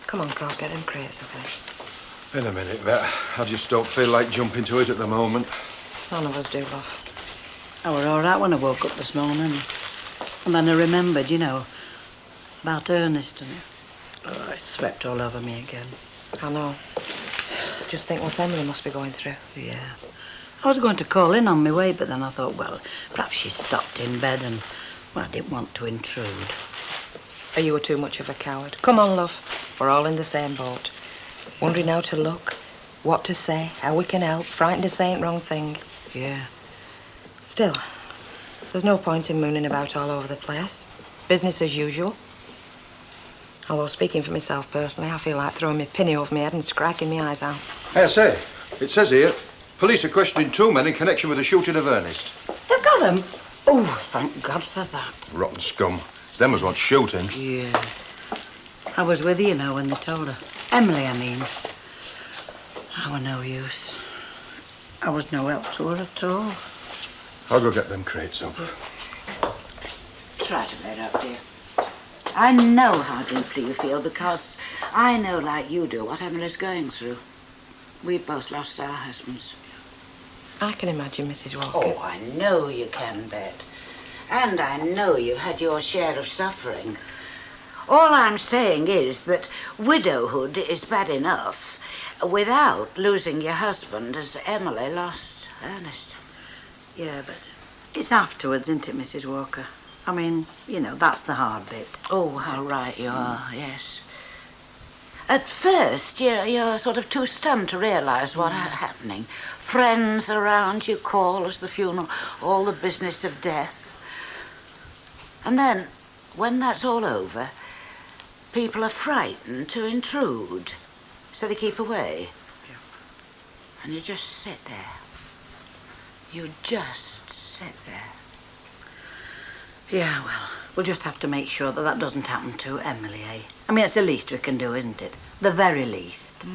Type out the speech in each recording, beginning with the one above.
Come on, Carl, get them crates up there. In a minute, Vet. I just don't feel like jumping to it at the moment. None of us do, love. I were all right when I woke up this morning. And then I remembered, about Ernest and it swept all over me again. I know. Just think what Emily must be going through. Yeah. I was going to call in on my way, but then I thought, well, perhaps she stopped in bed and, well, I didn't want to intrude. Or you were too much of a coward. Come on, love. We're all in the same boat. Wondering how to look, what to say, how we can help, frightened of saying wrong thing. Yeah. Still, there's no point in mooning about all over the place. Business as usual. Although, speaking for myself personally, I feel like throwing my pinny over my head and scracking my eyes out. Hey, I say, it says here, police are questioning 2 men in connection with the shooting of Ernest. They've got him? Oh, thank God for that. Rotten scum. Them was what's shooting. Yeah. I was with her, when they told her. Emily, I mean. I were no use. I was no help to her at all. I'll go get them crates up. Try to bear up, dear. I know how deeply you feel because I know, like you do, what Emily's going through. We both lost our husbands. I can imagine, Mrs. Walker. Oh, I know you can, Bet. And I know you've had your share of suffering. All I'm saying is that widowhood is bad enough without losing your husband as Emily lost Ernest. Yeah, but it's afterwards, isn't it, Mrs. Walker? I mean, that's the hard bit. Oh, how right you are, yes. At first, you're sort of too stunned to realise what's happening. Friends around you, callers, the funeral, all the business of death. And then, when that's all over, people are frightened to intrude, so they keep away. Yeah. And you just sit there. You just sit there. Yeah, well, we'll just have to make sure that doesn't happen to Emily, eh? I mean, it's the least we can do, isn't it? The very least.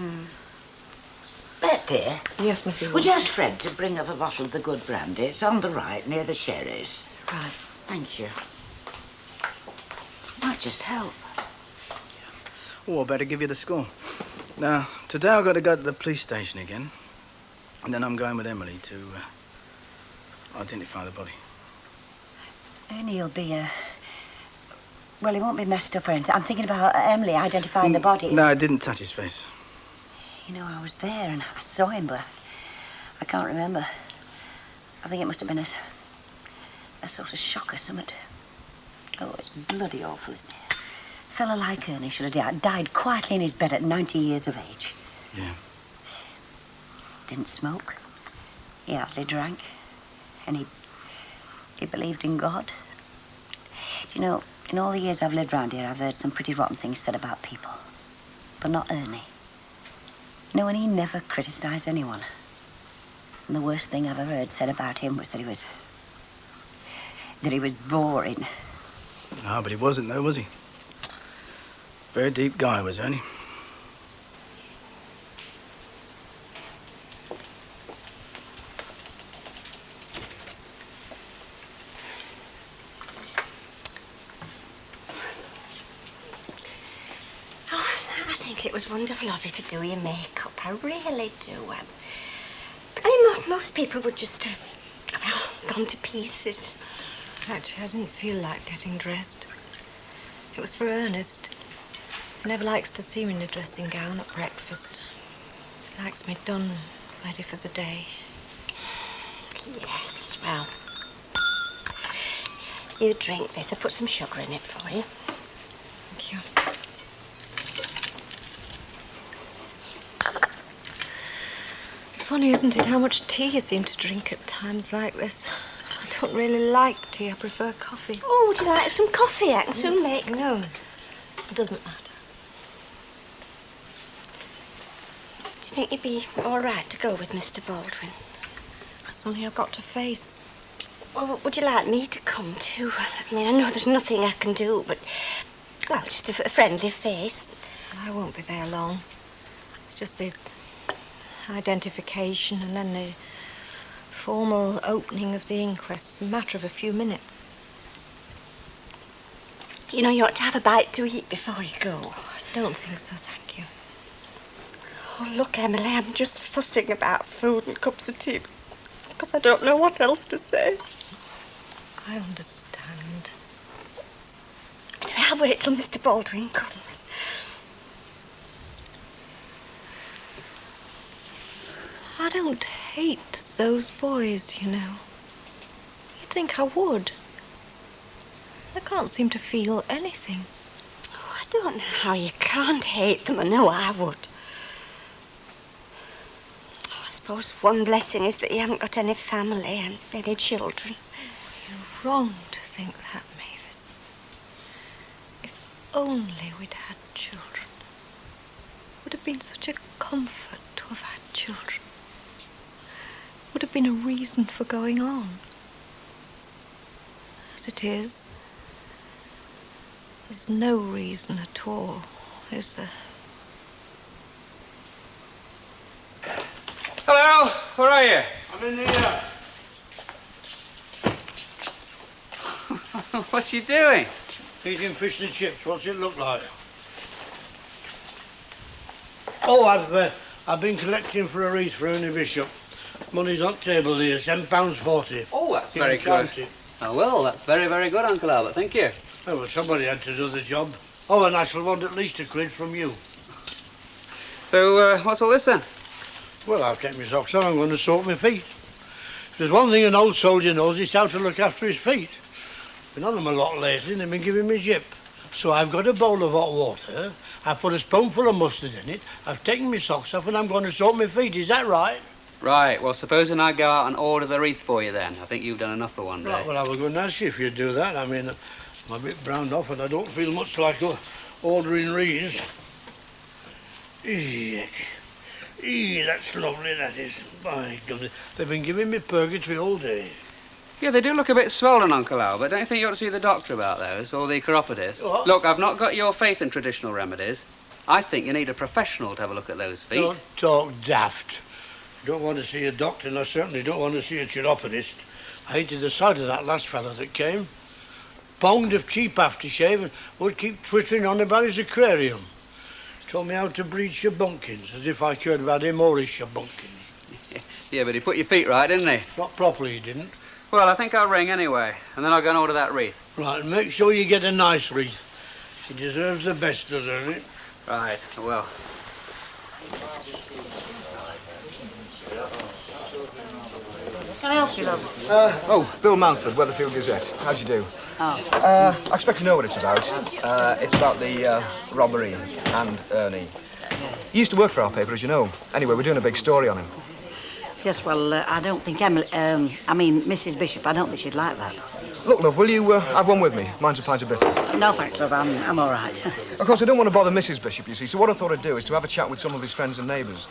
Bet, dear. Yes, Mrs. Would you ask Fred to bring up a bottle of the good brandy? It's on the right, near the sherries. Right. Thank you. Might just help. Oh, I better give you the score. Now, today I've got to go to the police station again. And then I'm going with Emily to identify the body. Ernie will be, well, he won't be messed up or anything. I'm thinking about Emily identifying the body. No, I didn't touch his face. I was there and I saw him, but I can't remember. I think it must have been a sort of shock or something. Oh, it's bloody awful, isn't it? A fella like Ernie should have died quietly in his bed at 90 years of age. Yeah. Didn't smoke. He hardly drank. And he believed in God. In all the years I've lived round here, I've heard some pretty rotten things said about people. But not Ernie. And he never criticised anyone. And the worst thing I've ever heard said about him was that he was boring. No, but he wasn't, though, was he? Very deep guy was Ernie. It was wonderful of you to do your makeup. I really do. I mean, most people would just have gone to pieces. Actually, I didn't feel like getting dressed. It was for Ernest. He never likes to see me in a dressing gown at breakfast. He likes me done, ready for the day. Yes, well, you drink this. I put some sugar in it for you. Thank you. It's funny, isn't it, how much tea you seem to drink at times like this. I don't really like tea. I prefer coffee. Oh, would you like some coffee? I can soon make some. No, it doesn't matter. Do you think you'd be all right to go with Mr. Baldwin? That's something I've got to face. Well, would you like me to come too? I mean, I know there's nothing I can do, but, well, just a friendly face. I won't be there long. It's just the identification and then the formal opening of the inquest. It's a matter of a few minutes. You ought to have a bite to eat before you go. don't think so, thank you. Oh, look, Emily, I'm just fussing about food and cups of tea because I don't know what else to say. I understand. Anyway, I'll wait till Mr. Baldwin comes. I don't hate those boys, you know. You'd think I would. I can't seem to feel anything. Oh, I don't know how you can't hate them. I know I would. Oh, I suppose one blessing is that you haven't got any family and any children. You're wrong to think that, Mavis. If only we'd had children. It would have been such a comfort to have had children. Would have been a reason for going on. As it is, there's no reason at all, is there? Hello, where are you? I'm in here. What you doing? Eating fish and chips. What's it look like? Oh, I've been collecting for a wreath for Ernie Bishop. Money's on table here, £10.40. Oh, that's very good. Oh, well, that's very, very good, Uncle Albert. Thank you. Oh, well, somebody had to do the job. Oh, and I shall want at least £1 from you. So, what's all this then? Well, I've taken my socks on. I'm going to soak my feet. If there's one thing an old soldier knows, it's how to look after his feet. Been on them a lot lately and they've been giving me jip. So I've got a bowl of hot water. I've put a spoonful of mustard in it. I've taken my socks off and I'm going to soak my feet. Is that right? Right, well, supposing I go out and order the wreath for you then. I think you've done enough for one day. Right, well, I was going to ask you if you'd do that. I mean, I'm a bit browned off and I don't feel much like ordering wreaths. Eek. That's lovely, that is. My goodness. They've been giving me purgatory all day. Yeah, they do look a bit swollen, Uncle Albert. Don't you think you ought to see the doctor about those, or the chiropodist? What? Look, I've not got your faith in traditional remedies. I think you need a professional to have a look at those feet. Don't talk daft. I don't want to see a doctor, and I certainly don't want to see a chiropodist. I hated the sight of that last fellow that came. Pound of cheap aftershave and would keep twittering on about his aquarium. Told me how to breed shabunkins, as if I cared about him or his shabunkins. Yeah, but he put your feet right, didn't he? Not properly, he didn't. Well, I think I'll ring anyway, and then I'll go and order that wreath. Right, and make sure you get a nice wreath. He deserves the best, does Ernie? Right, well. Can I help you, love? Bill Mountford, Weatherfield Gazette. How'd you do? Oh. I expect to know what it's about. It's about the robbery and Ernie. He used to work for our paper, as you know. Anyway, we're doing a big story on him. Yes, well, I don't think Mrs. Bishop, I don't think she'd like that. Look, love, will you have one with me? Mine's a pint of bitter. No, thanks, love, I'm all right. Of course, I don't want to bother Mrs. Bishop, you see, so what I thought I'd do is to have a chat with some of his friends and neighbours.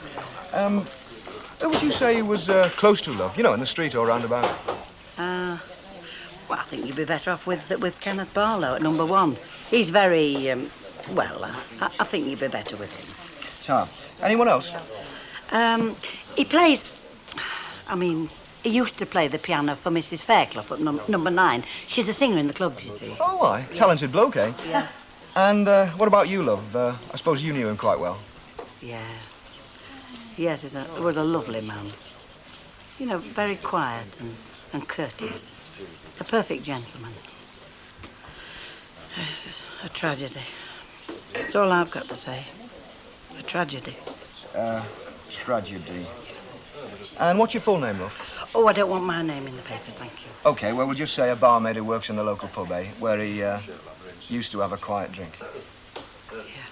Who would you say he was close to, love? You know, in the street or roundabout? Well, I think you'd be better off with Kenneth Barlow at number 1. He's very, I think you'd be better with him. Charm. Anyone else? He plays... he used to play the piano for Mrs. Fairclough at number 9. She's a singer in the club, you see. Oh, aye. Talented bloke, eh? Yeah. And what about you, love? I suppose you knew him quite well. Yeah. Yes, he was a lovely man. You know, very quiet and courteous. A perfect gentleman. It's a tragedy. That's all I've got to say. A tragedy. Tragedy. And what's your full name, love? Oh, I don't want my name in the papers, thank you. OK, well, we'll just say a barmaid who works in the local pub, eh? Where he used to have a quiet drink. Yeah.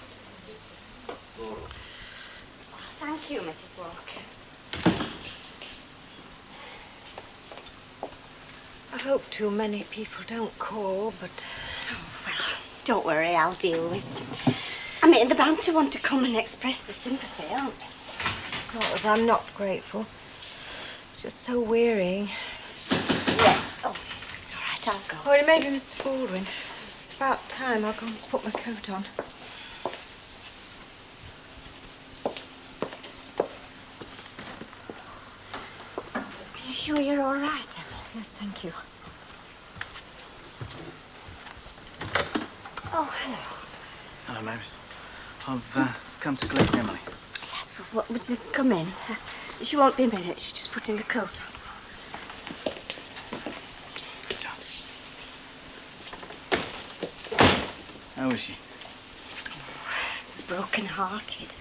Thank you, Mrs. Walker. I hope too many people don't call, but... Don't worry, I'll deal with them. They're bound to want to come and express their sympathy, aren't they? It's not that I'm not grateful. It's just so wearying. Yeah. Oh, it's all right, I'll go. Oh, it may be Mr. Baldwin. It's about time. I'll go and put my coat on. Are you sure you're all right, Emma? Yes, thank you. Oh, hello. Hello, Mavis. I've come to collect Emily. Yes, but what would you come in? She won't be a minute. She's just putting a coat on. How is she? Broken-hearted.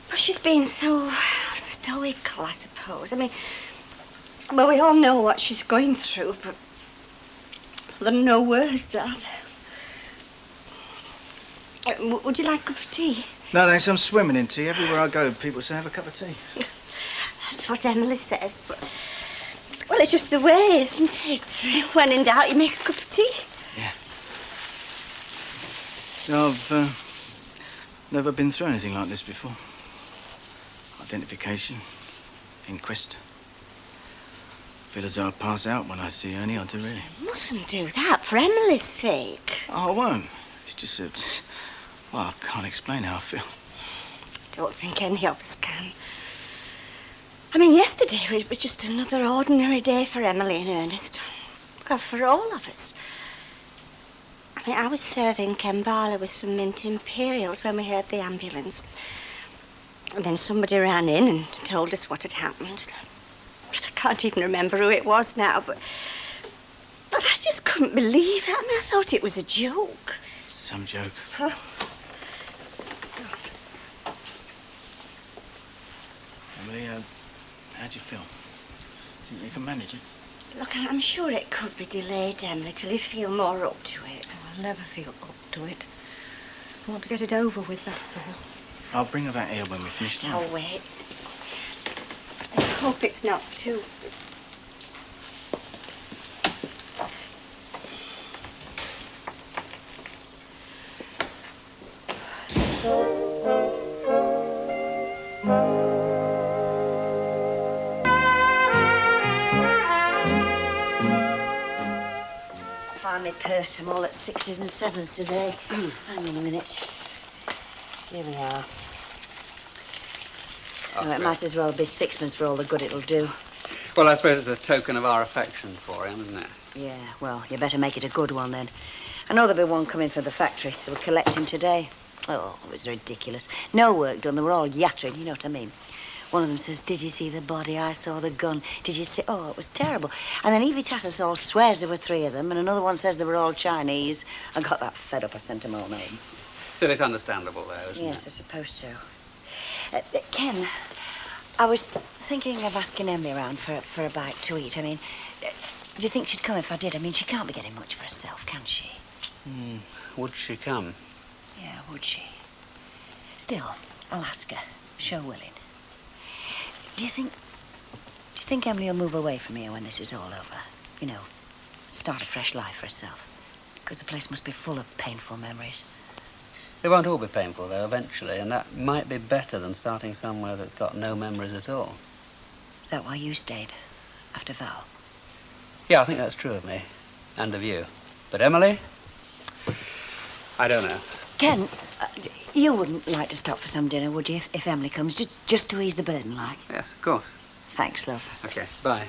But she's been so stoical, I suppose. I mean, well, we all know what she's going through, but there are no words, are there? Would you like a cup of tea? No, thanks. I'm swimming in tea. Everywhere I go, people say have a cup of tea. That's what Emily says, but... Well, it's just the way, isn't it? When in doubt, you make a cup of tea. Yeah. I've never been through anything like this before. Identification, inquest. Feel as though I'll pass out when I see Ernie, I do really. You mustn't do that, for Emily's sake. Oh, I won't. It's just that... Well, I can't explain how I feel. Don't think any of us can. I mean, yesterday it was just another ordinary day for Emily and Ernest. Well, for all of us. I mean, I was serving Ken Barlow with some mint imperials when we heard the ambulance. And then somebody ran in and told us what had happened. I can't even remember who it was now, but I just couldn't believe it. I mean, I thought it was a joke. Some joke. Huh? Emily, how'd you feel? Think you can manage it? Look, I'm sure it could be delayed, Emily, till you feel more up to it. I'll never feel up to it. I want to get it over with, that's all. I'll bring her back here when we finish. Oh, wait. I hope it's not too... Find my purse. I'm all at 6s and 7s today. Hang on a minute. Here we are. Oh, it might as well be sixpence for all the good it'll do. Well, I suppose it's a token of our affection for him, isn't it? Yeah, well, you better make it a good one then. I know there'll be one coming from the factory. They were collecting today. Oh, it was ridiculous. No work done. They were all yattering, you know what I mean? One of them says, "Did you see the body? I saw the gun. Did you see..." Oh, it was terrible. And then Evie Tattersall swears there were 3 of them, and another one says they were all Chinese. I got that fed up, I sent them all home. Still, it's understandable, though, isn't it? Yes, I suppose so. Ken, I was thinking of asking Emily around for a bite to eat. I mean, do you think she'd come if I did? I mean, she can't be getting much for herself, can she? Would she come? Yeah, would she? Still, I'll ask her. Sure willing. Do you think Emily will move away from here when this is all over? You know, start a fresh life for herself? Because the place must be full of painful memories. They won't all be painful, though, eventually, and that might be better than starting somewhere that's got no memories at all. Is that why you stayed after Val? Yeah, I think that's true of me, and of you. But Emily? I don't know. Ken, you wouldn't like to stop for some dinner, would you, if Emily comes? Just to ease the burden, like? Yes, of course. Thanks, love. Okay, bye.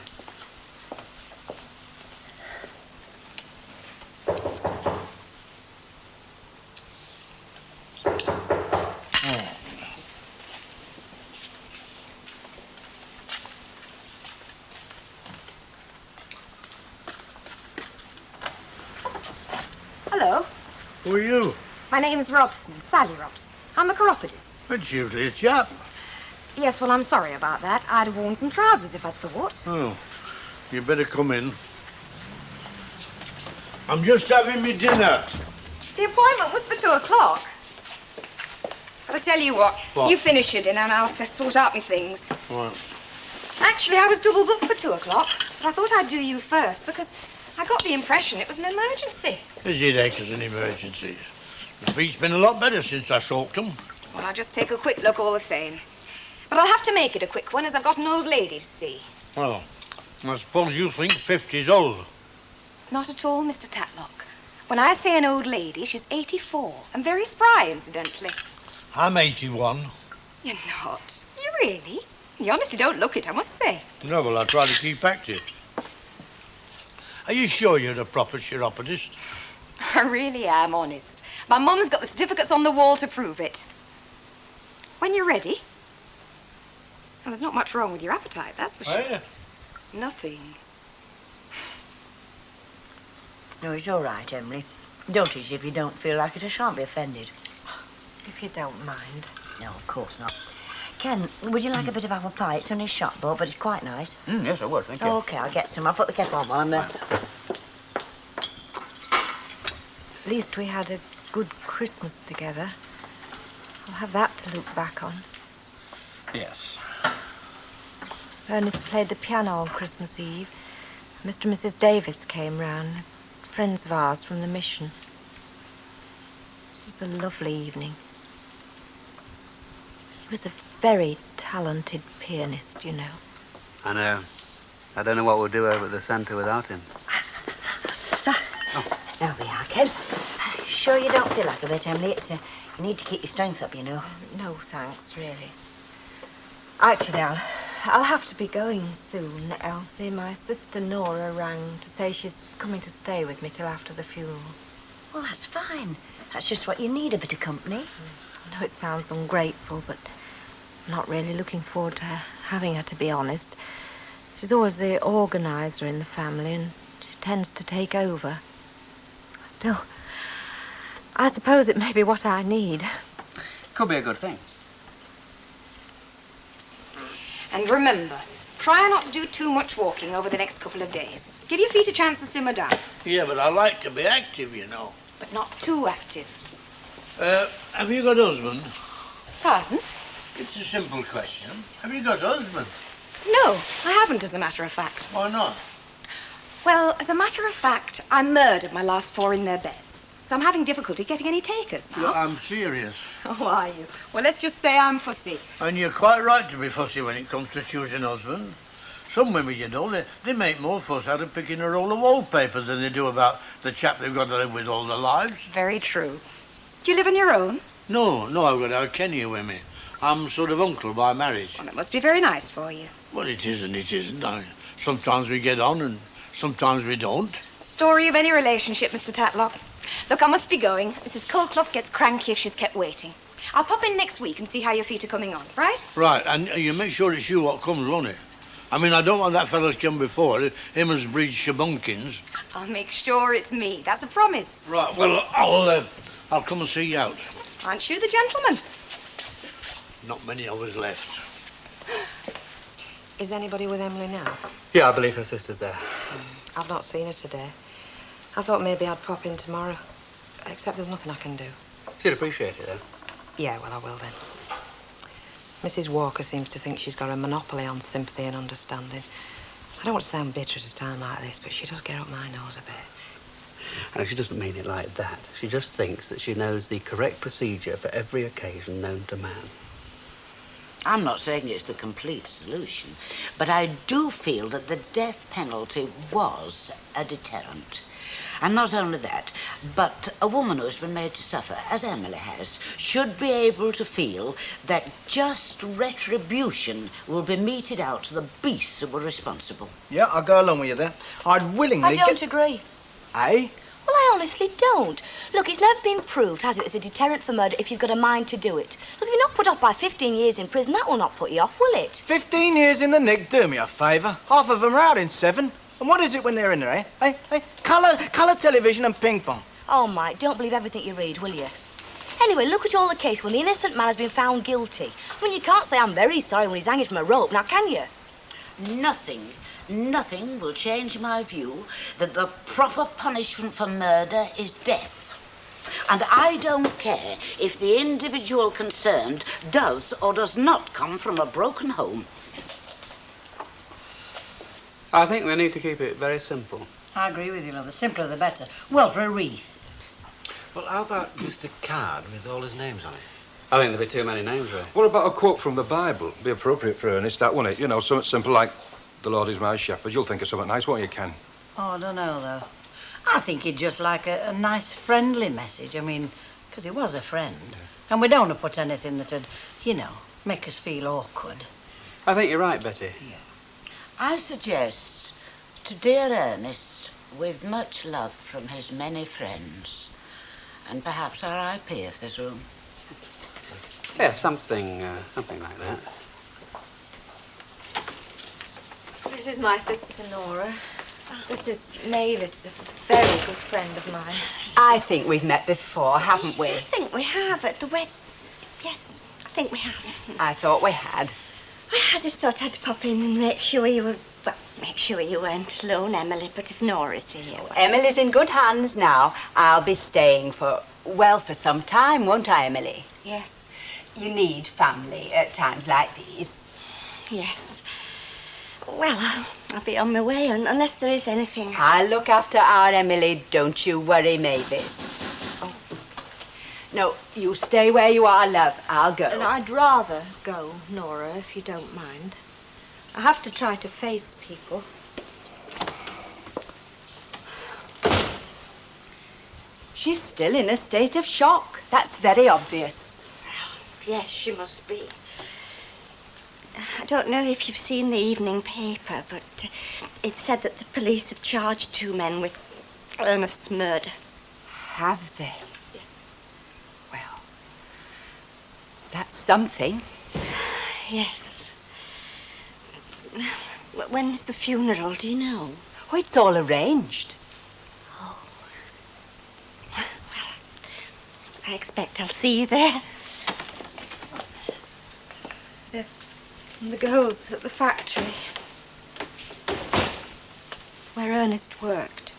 Hello. Who are you? My name's Robson, Sally Robson. I'm the chiropodist. It's usually a chap. Yes, well, I'm sorry about that. I'd have worn some trousers if I'd thought. Oh, you better come in. I'm just having me dinner. The appointment was for 2 o'clock. But I tell you what, you finish your dinner and I'll sort out my things. What? Actually, I was double booked for 2 o'clock, but I thought I'd do you first because I got the impression it was an emergency. Is it heck as an emergency? My feet's been a lot better since I soaked them. Well, I'll just take a quick look all the same. But I'll have to make it a quick one as I've got an old lady to see. Well, I suppose you think 50's old. Not at all, Mr. Tatlock. When I say an old lady, she's 84 and very spry, incidentally. I'm 81. You're not. You really? You honestly don't look it, I must say. No, well, I try to keep active. Are you sure you're a proper chiropodist? I really am honest. My mum's got the certificates on the wall to prove it. When you're ready. Well, there's not much wrong with your appetite, that's for sure. Yeah. Nothing. No, it's all right, Emily. Don't it if you don't feel like it. I shan't be offended. If you don't mind. No, of course not. Ken, would you like a bit of apple pie? It's only shop bought, but it's quite nice. Yes, I would, thank you. OK, I'll get some. I'll put the kettle on while I'm there. At least we had a good Christmas together. I'll have that to look back on. Yes. Ernest played the piano on Christmas Eve. Mr. and Mrs. Davis came round, friends of ours from the mission. It was a lovely evening. He was a very talented pianist, you know. I know. I don't know what we'll do over at the centre without him. There we are, Ken. Sure you don't feel like a bit, Emily? It's you need to keep your strength up, you know. No, thanks, really. Actually, I'll have to be going soon, Elsie. My sister Nora rang to say she's coming to stay with me till after the funeral. Well, that's fine. That's just what you need, a bit of company. I know it sounds ungrateful, but I'm not really looking forward to having her, to be honest. She's always the organiser in the family, and she tends to take over. Still, I suppose it may be what I need. Could be a good thing. And remember, try not to do too much walking over the next couple of days. Give your feet a chance to simmer down, Yeah, but I like to be active, you know. but not too active. Have you got a husband? Pardon? It's a simple question. Have you got a husband? No, I haven't, as a matter of fact. Why not? Well, as a matter of fact, I murdered my last 4 in their beds. So I'm having difficulty getting any takers now. Look, I'm serious. Oh, are you? Well, let's just say I'm fussy. And you're quite right to be fussy when it comes to choosing a husband. Some women, you know, they make more fuss out of picking a roll of wallpaper than they do about the chap they've got to live with all their lives. Very true. Do you live on your own? No, I've got our Kenya with me. I'm sort of uncle by marriage. Well, it must be very nice for you. Well, it is and it isn't. Sometimes we get on and sometimes we don't. Story of any relationship, Mr. Tatlock. Look, I must be going. Mrs. Coldclough gets cranky if she's kept waiting. I'll pop in next week and see how your feet are coming on, right? Right, and you make sure it's you what comes, won't it? I mean, I don't want that fellow to come before, him as Bridge Shabunkins. I'll make sure it's me. That's a promise. Right, well, I'll come and see you out. Aren't you the gentleman? Not many of us left. Is anybody with Emily now? Yeah, I believe her sister's there. I've not seen her today. I thought maybe I'd pop in tomorrow. Except there's nothing I can do. She'd appreciate it, then. Yeah, well, I will then. Mrs. Walker seems to think she's got a monopoly on sympathy and understanding. I don't want to sound bitter at a time like this, but she does get up my nose a bit. And she doesn't mean it like that. She just thinks that she knows the correct procedure for every occasion known to man. I'm not saying it's the complete solution, but I do feel that the death penalty was a deterrent. And not only that, but a woman who's been made to suffer, as Emily has, should be able to feel that just retribution will be meted out to the beasts who were responsible. Yeah, I'll go along with you there. I'd willingly I don't agree. Eh? Well, I honestly don't. Look, it's never been proved, has it, it's a deterrent for murder if you've got a mind to do it. Look, if you're not put off by 15 years in prison, that will not put you off, will it? 15 years in the nick, do me a favour. Half of them are out in 7. And what is it when they're in there, eh? Colour television and ping pong. Oh, Mike, don't believe everything you read, will you? Anyway, look at all the case when the innocent man has been found guilty. I mean, you can't say I'm very sorry when he's hanging from a rope, now can you? Nothing will change my view that the proper punishment for murder is death. And I don't care if the individual concerned does or does not come from a broken home. I think we need to keep it very simple. I agree with you, love. The simpler the better. Well, for a wreath. Well, how about just a card with all his names on it? I think there'd be too many names, Ray. What about a quote from the Bible? Be appropriate for Ernest, that, wouldn't it? You know, something simple like, "The Lord is my shepherd." You'll think of something nice, won't you, Ken? Oh, I don't know, though. I think he'd just like a nice, friendly message. I mean, because he was a friend. Yeah. And we don't want to put anything that'd, you know, make us feel awkward. I think you're right, Betty. Yeah. I suggest to dear Ernest, with much love from his many friends, And perhaps our IP of this room. Yeah, something like that. This is my sister Nora. This is Mavis, a very good friend of mine. I think we've met before, haven't we? I think we have at the wed. Yes, I think we have. I thought we had. I just thought I'd pop in and make sure you were. Well, make sure you weren't alone, Emily. But if Nora's here, well, Emily's in good hands now. I'll be staying for some time, won't I, Emily? Yes. You need family at times like these. yes. Well, I'll be on my way unless there is anything. I'll look after our Emily, don't you worry, Mavis. Oh. No, you stay where you are, love. I'll go. And I'd rather go, Nora, if you don't mind. I have to try to face people. She's still in a state of shock. That's very obvious. Yes, she must be. I don't know if you've seen the evening paper, but it said that the police have charged 2 men with Ernest's murder. Have they? Yeah. Well, that's something. Yes. When's the funeral, do you know? Oh, it's all arranged. Oh. Well, I expect I'll see you there. And the girls at the factory, where Ernest worked.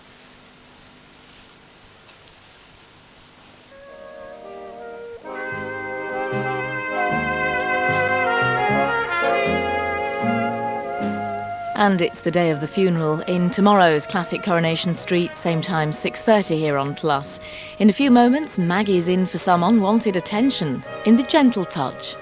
And it's the day of the funeral in tomorrow's classic Coronation Street, same time 6:30 here on Plus. In a few moments, Maggie's in for some unwanted attention in The Gentle Touch.